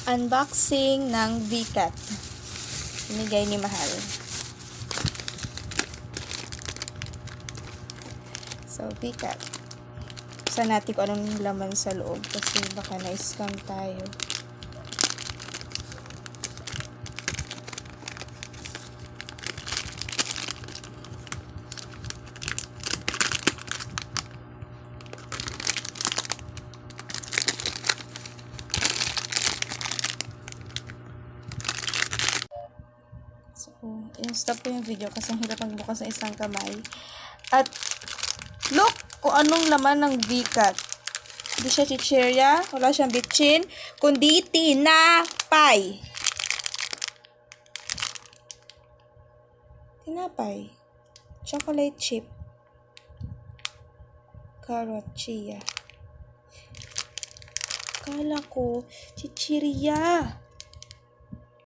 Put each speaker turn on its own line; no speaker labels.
Unboxing ng VCAT. Binigay ni Mahal. So, VCAT. Buksan natin kung anong laman sa loob kasi baka na-scam tayo. So, in-stop ko yung video kasi ang hirap magbukas ng isang kamay. At, look kung anong laman ng VCAT. Hindi siya chichirya, wala siyang bitchin, kundi tinapay. Tinapay. Chocolate chip. Carrot, chia. Kala ko, chichirya.